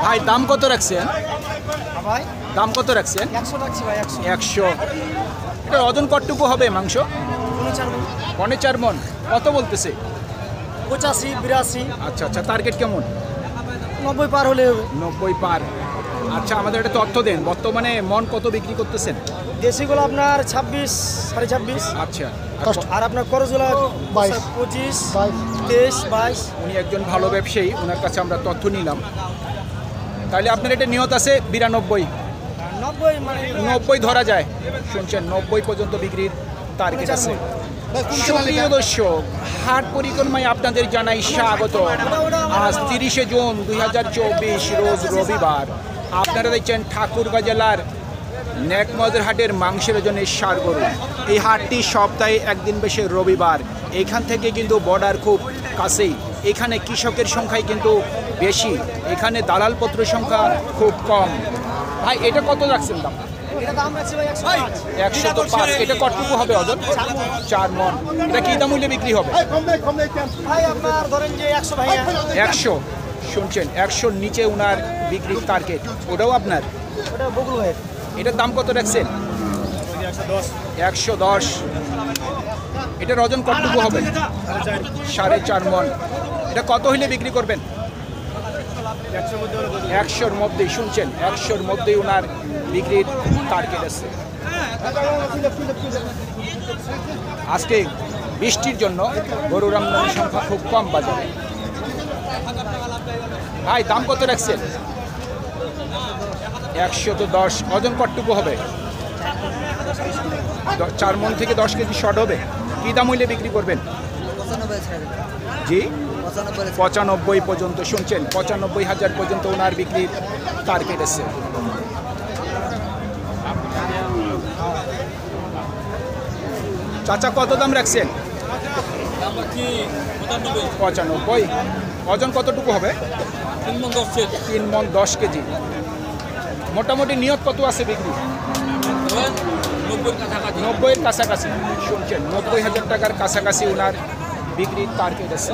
ভাই দাম কত রাখছেন? ভাই দাম কত রাখছেন? 100 রাখছি ভাই 100 100। এটা ওজন কতটুকু হবে মাংস? 4 মণ। কত বলতেছে? 85 82 আচ্ছা আচ্ছা, টার্গেট কেমন? 90 পার হলে হবে। 90 পার। আচ্ছা, আমাদের একটা তথ্য দেন, বর্তমানে মন কত বিক্রি করতেছেন? দেশিগুলো আপনার 26 26.5। আচ্ছা, আর আপনার করজগুলো 22 25 23 22। উনি একজন ভালো ব্যবসায়ী, ওনার কাছে আমরা তথ্য নিলাম। তাহলে আপনার এটা নিয়ত আছে 92? 90 মানে 90 ধরা যায়। শুনছেন, 90 পর্যন্ত বিক্রির টার্গেট আছে। সুপ্রিয় দর্শক, হাট পরিক্রমায় আপনাদের জানাই স্বাগত। আজ 30শে জুন 2024, রোজ রবিবার। আপনারা দেখছেন ঠাকুরগাঁ জেলার নেকমদের হাটের মাংসের ওজনের ষাঁড় গরু। এই হাটটি সপ্তাহে একদিন বেশি রবিবার। এখান থেকে কিন্তু বর্ডার খুব কাছেই। এখানে কৃষকের সংখ্যাই কিন্তু বেশি, এখানে দালালপত্র সংখ্যা খুব কম। ভাই এটা কত রাখছেন দাম? এটা দাম রাখছি ভাই 105। 105। এটা কতটুকু হবে ওজন? 4 মণ। এটা কি দাম মূল্যে বিক্রি হবে? ভাই আপনার ধরেন যে 100 ভাই 100। শুনছেন, 100-র নিচে ওনার বিক্রির টার্গেট। ওটাও আপনার? ওটা বগুল ভাই। এটার দাম কত রাখছেন? 110। এটার ওজন কতটুকু হবে? 4.5 মণ। এটা কত হইলে বিক্রি করবেন? 100-র মধ্যেই। শুনছেন, 100-র মধ্যেই ওনার বিক্রির টার্গেট আছে। আজকে বৃষ্টির জন্য গরুর আমদানির সংখ্যা খুব কম বাজারে। ভাই দাম কত রাখছেন? 110। ওজন কতটুকু হবে? 4 মণ থেকে 10 কেজি শর্ট হবে। কী দাম হইলে বিক্রি করবেন? জি, 95 পর্যন্ত। শুনছেন, 95,000 পর্যন্ত ওনার বিক্রির টার্গেট আছে। চাচা কত দাম রাখছেন? 95। ওজন কতটুকু হবে? 3 মণ 10 কেজি। মোটামুটি নিয়ত কত আছে বিক্রি? 90-এর কাছাকাছি। শুনছেন, 90,000 টাকার কাছাকাছি ওনার বিক্রির টার্গেট আছে।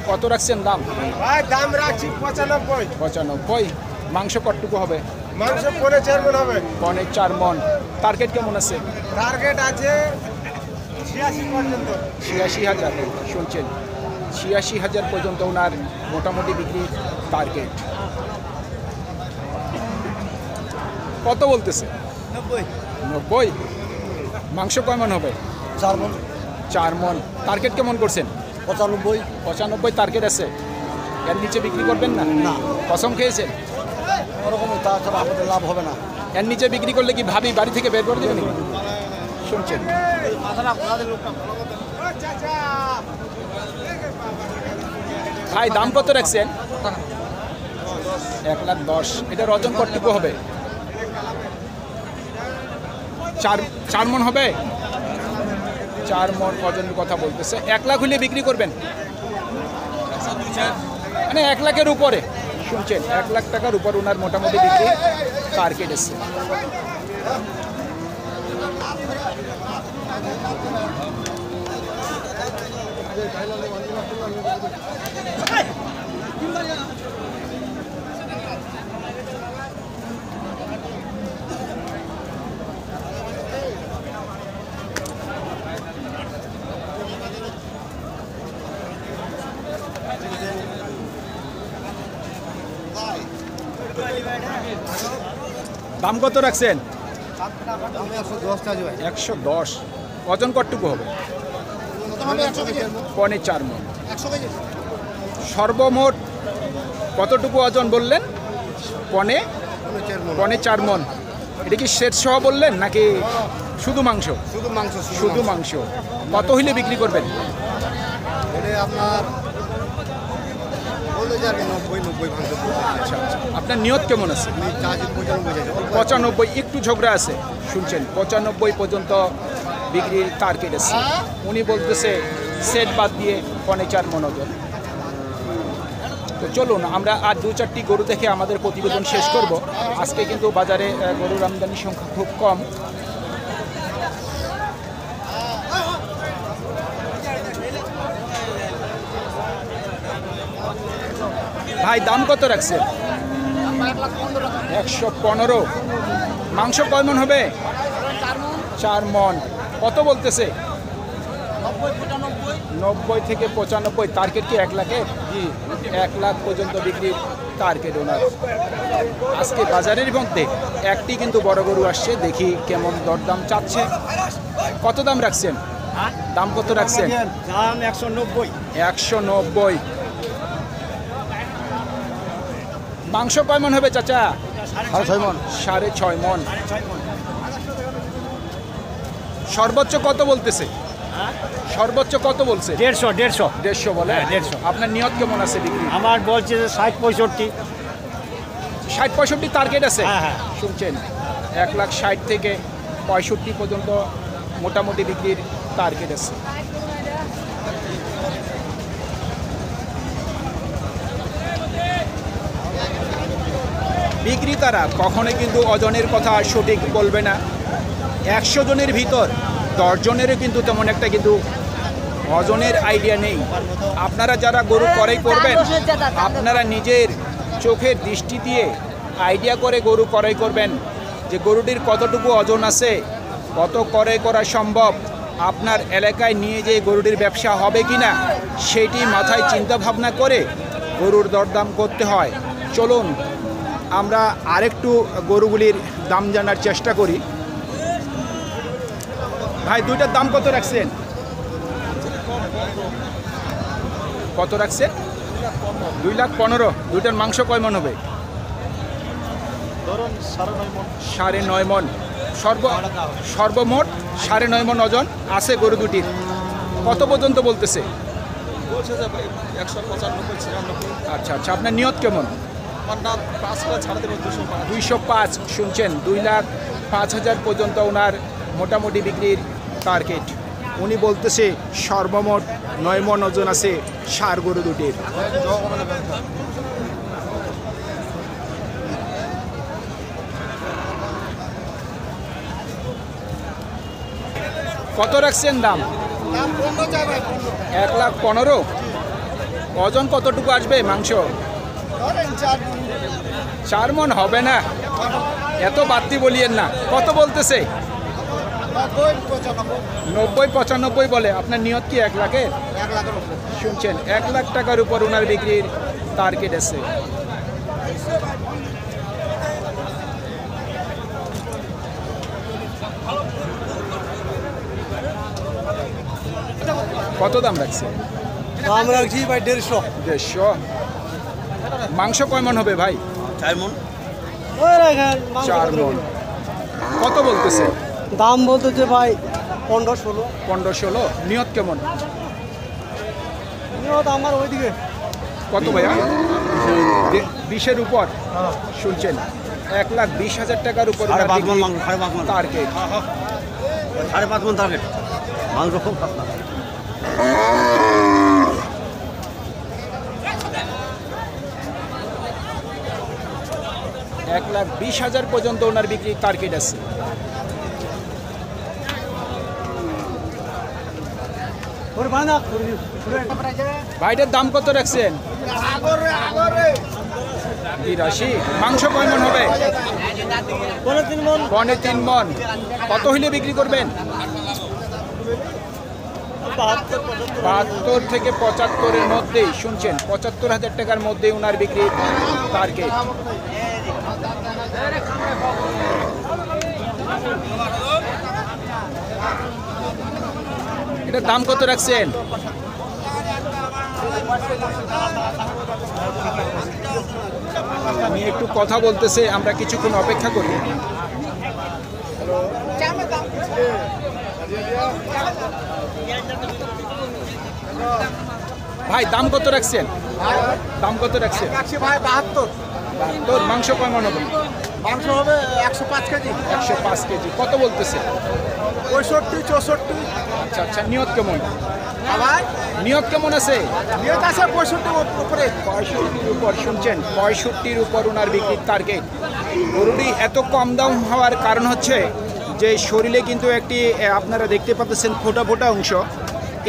কত রাখছেন দাম? ভাই দাম রাখছি 95। 95। মাংস কতটুকু হবে? মাংস 4.5 মণ হবে। 4 মণ। টার্গেট কেমন আছে? টার্গেট আছে 86 পর্যন্ত। 86,000। শুনছেন, 86,000 পর্যন্ত ওনার মোটামুটি বিক্রির টার্গেট। কত বলতেছে? 90। মাংস কয় মণ হবে? 4 মণ। 4 মণ। টার্গেট কেমন করছেন? 95। 95 টার্গেট আছে। এর নিচে বিক্রি করবেন না? না। কসম খেয়েছেন? ওরকমই, তাছাড়া আমাদের লাভ হবে না। এর নিচে বিক্রি করলে কি ভাবি বাড়ি থেকে বের করে দেবেন? শুনছেন, ভাই দাম কত রাখছেন? 1,10,000। এটার ওজন কতটুকু হবে? 4 মণ হবে। 4 মণ ওজনের কথা বলতেছে। 1 লাখ হলে বিক্রি করবেন? মানে 1 লাখের উপরে। শুনছেন, 1 লাখ টাকার উপর ওনার মোটামুটি বিক্রি টার্গেট আছে। দাম কত রাখছেন? 110। ওজন কতটুকু হবে? 4.5 মণ। সর্বমোট কতটুকু ওজন বললেন? 4.5 মণ। এটা কি সেট সহ বললেন নাকি শুধু মাংস? শুধু মাংস। কত হইলে বিক্রি করবেন? আপনার আচ্ছা আচ্ছা, আপনার নিয়ত কেমন আছে? 95। একটু ঝগড়া আছে। শুনছেন, 95 পর্যন্ত বিক্রির টার্গেট আছে। উনি বলতেছে সেট বাদ দিয়ে 4.5 মণ ওজন। তো চলুন আমরা আর 2-4টি গরু দেখে আমাদের প্রতিবেদন শেষ করব। আজকে কিন্তু বাজারে গরুর আমদানির সংখ্যা খুব কম। ভাই দাম কত রাখছেন? 115। মাংস কয় মন হবে? 4 মন। কত বলতেছে? 90 থেকে 95। টার্গেট কি 1 লাখে? জি, 1 লাখ পর্যন্ত বিক্রির টার্গেট ওনার। আজকে বাজারের মধ্যে একটি কিন্তু বড় গরু আসছে, দেখি কেমন দরদাম চাচ্ছে। কত দাম রাখছেন? দাম কত রাখছেন? দাম 190। 190। মাংস কয় মন হবে চাচা? 6.5 মন। 6.5 মন। সর্বোচ্চ কত বলতেছে? সর্বোচ্চ কত বলছে? 150 বলে। 150। আপনার নিয়ত কেমন আছে বিক্রি? আমার বলছে যে 60-65। 60-65 টার্গেট আছে। হ্যাঁ। শুনছেন, 1,60,000 থেকে 65 পর্যন্ত মোটামুটি বিক্রির টার্গেট আছে। বিক্রেতারা কখনোই কিন্তু ওজনের কথা সঠিক বলবে না। 100 জনের ভিতর 10 জনেরও কিন্তু তেমন একটা কিন্তু ওজনের আইডিয়া নেই। আপনারা যারা গরু ক্রয় করবেন, আপনারা নিজের চোখের দৃষ্টি দিয়ে আইডিয়া করে গরু ক্রয় করবেন যে গরুটির কতটুকু ওজন আছে, কত ক্রয় করা সম্ভব, আপনার এলাকায় নিয়ে যে গরুটির ব্যবসা হবে কিনা সেটি মাথায় চিন্তা ভাবনা করে গরুর দরদাম করতে হয়। চলুন আমরা আরেকটু গরুগুলির দাম জানার চেষ্টা করি। ভাই দুইটার দাম কত রাখছেন? কত রাখছেন? 2,15,000। দুইটার মাংস কয় মন হবে? 9.5 মন। সর্বমোট 9.5 মন ওজন আছে গরু দুটির। কত পর্যন্ত বলতেছে? 195-96। আচ্ছা, আপনার নিয়ত কেমন? 205। শুনছেন, 2,05,000 পর্যন্ত ওনার মোটামুটি বিক্রির টার্গেট। উনি বলতেছে সর্বমোট 9 মন ওজন আছে ষাঁড় গরু দুটির। কত রাখছেন দাম? 1,15,000। ওজন কতটুকু আসবে মাংস? 4 মন হবে না, এত বাড়তি বলিয়েন না। কত বলতেছে? 90-95 বলে। আপনার নিয়ত কি 1 লাখের? শুনছেন, 1 লাখ টাকার উপর ওনার বিক্রির টার্গেট আছে। কত দাম রাখছে? দাম রাখছি ভাই 150। 150। মাংস কয় মন হবে ভাই? 4 মন। ওই রাখেন 4 মন। কত বলতেছে? দাম বলতেছে ভাই 15-16। 15-16। নিয়ত কেমন? নিয়ত আমার ওইদিকে। কত ভাইয়া? 20-এর উপর। শুনছেন, 1,20,000 টাকার উপর টার্গেট। 5.5 মন টার্গেট। মাংস খুব খারাপ। 1,20,000 পর্যন্ত ওনার বিক্রির টার্গেট আছে। ভাইটার দাম কত রাখছেন? 83। মাংস কয় মন হবে? 3.5 মন। কত হইলে বিক্রি করবেন? 72 থেকে 75-এর মধ্যেই। শুনছেন, 75,000 টাকার মধ্যে ওনার বিক্রির টার্গেট। এটার দাম কত রাখছেন? আমি একটু কথা বলতেছে, আমরা কিছুক্ষণ অপেক্ষা করি। ভাই দাম কত রাখছেন? দাম কত রাখছেন? ভাই 72। তোর মাংস কয় মন হবে? মাংস হবে 105 কেজি। 105 কেজি। কত বলতেছে? 65-64। আচ্ছা, নিয়ত কেমন? আবার নিয়ত কেমন আছে? নিয়ত আছে 65 উপরে। 65-র উপর। শুনছেন, 65-র উপর ওনার বিক্রির টার্গেট। গরুটি এত কম দাম হওয়ার কারণ হচ্ছে যে শরীরে কিন্তু একটি আপনারা দেখতে পাচ্ছেন ফোটা ফোটা অংশ,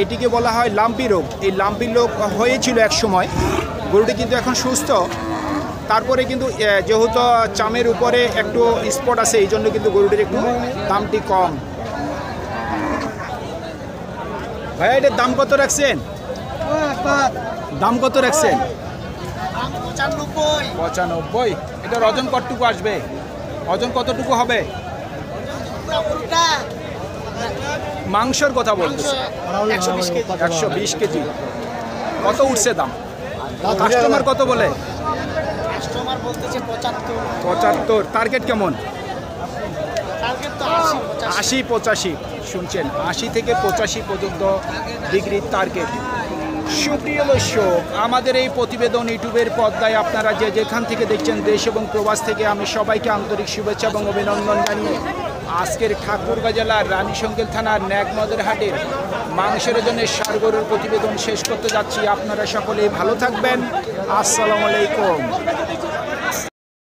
এটিকে বলা হয় লাম্পি রোগ। এই লাম্পি রোগ হয়েছিল এক সময়, গরুটি কিন্তু এখন সুস্থ, তারপরে কিন্তু যেহেতু চামের উপরে একটু স্পট আছে, এই জন্য কিন্তু গরুটির একটু দামটি কম। ভাইয়া এটার দাম কত রাখছেন? দাম কত রাখছেন? 95। এটার ওজন কতটুকু আসবে? ওজন কতটুকু হবে? মাংসের কথা বলতেছে 120 কেজি। কত উঠছে দাম? কাস্টমার কত বলে? 75। টার্গেট কেমন? 80-85। শুনছেন, 80 থেকে 85 পর্যন্ত বিক্রির টার্গেট। সুপ্রিয় দর্শক, আমাদের এই প্রতিবেদন ইউটিউবের পর্দায় আপনারা যে যেখান থেকে দেখছেন, দেশ এবং প্রবাস থেকে, আমি সবাইকে আন্তরিক শুভেচ্ছা এবং অভিনন্দন জানিয়ে আজকের ঠাকুরগাঁ জেলার রানীশঙ্কেল থানার ন্যাগমদের হাটের মাংসের জন্য ষাঁড় গরুর প্রতিবেদন শেষ করতে যাচ্ছি। আপনারা সকলেই ভালো থাকবেন। আসসালামু আলাইকুম।